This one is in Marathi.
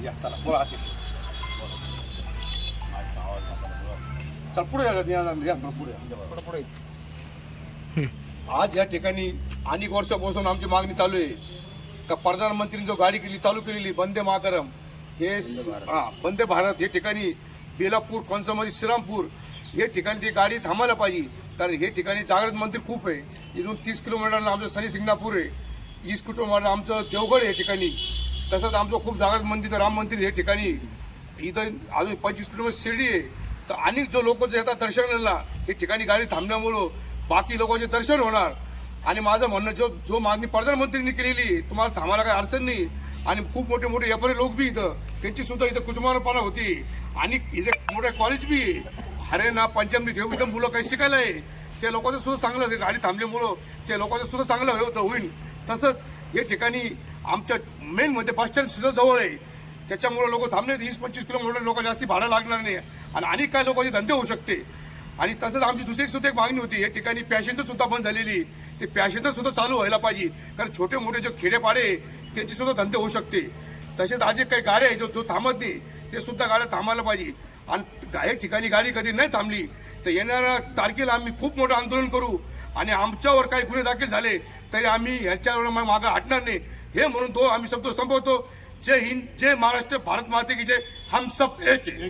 या चला बोला अध्यक्ष. चल पुढे या पुढे. आज या ठिकाणी अनेक वर्षापासून आमची मागणी चालू आहे का प्रधानमंत्रींनी जो गाडी चालू केलेली वंदे मातरम हे वंदे भारत हे ठिकाणी बेलापूर कोनसामध्ये श्रीरामपूर हे ठिकाणी ती गाडी थांबायला पाहिजे. कारण हे ठिकाणी जागृत मंदिर खूप आहे. इथून 30 किलोमीटरला आमचं शनी शिंगणापूर आहे. 20 किलोमीटर आमचं देवगड आहे ठिकाणी. तसंच आमचं खूप जागृत मंदिर राम मंदिर हे ठिकाणी. इथं अजून 25 किलोमीटर शिर्डी आहे. तर अनेक जो लोक जे येतात दर्शनाला हे ठिकाणी गाडी थांबल्यामुळं बाकी लोकांचे दर्शन होणार. आणि माझं म्हणणं जो मागणी प्रधानमंत्र्यांनी केलेली तुम्हाला थांबायला काही अडचण नाही. आणि खूप मोठे मोठे व्यापारी लोक बी इथं त्यांची सुद्धा इथं कुसुमारपणा होती. आणि इथे मोठे कॉलेज बी हरियाणा पंजाब इथं मुलं काही शिकायला आहे. त्या लोकांचं सुद्धा चांगलं गाडी थांबल्यामुळं त्या लोकांचं सुद्धा चांगलं होईल. तसंच हे ठिकाणी आमच्या मेन मध्ये बस स्टँड सुद्धा जवळ आहे. त्याच्यामुळे लोक थांबले 20-25 किलोमीटर लोक जास्ती भाडं लागणार नाही. आणि अनेक काही लोकांचे धंदे होऊ शकते. आणि तसंच आमची दुसरी सुद्धा एक मागणी होती. हे ठिकाणी पॅसेंजर सुद्धा बंद झालेली. ते पॅसेंजर सुद्धा चालू व्हायला पाहिजे. कारण छोटे मोठे जे खेडेपाडे त्यांचे सुद्धा धंदे होऊ शकते. तसेच आज काही गाड्या आहे जो थांबत नाही ते सुद्धा गाड्या थांबायला पाहिजे. आणि हे ठिकाणी गाडी कधी नाही थांबली तर येणाऱ्या तारखेला आम्ही खूप मोठं आंदोलन करू. आणि आमच्यावर काही गुन्हे दाखल झाले तरी आम्ही ह्याच्यावर मागं हटणार नाही. हे म्हणून तो आम्ही शब्द संपवतो. जय हिंद, जय महाराष्ट्र, भारत माते की जय. हम सब एक है.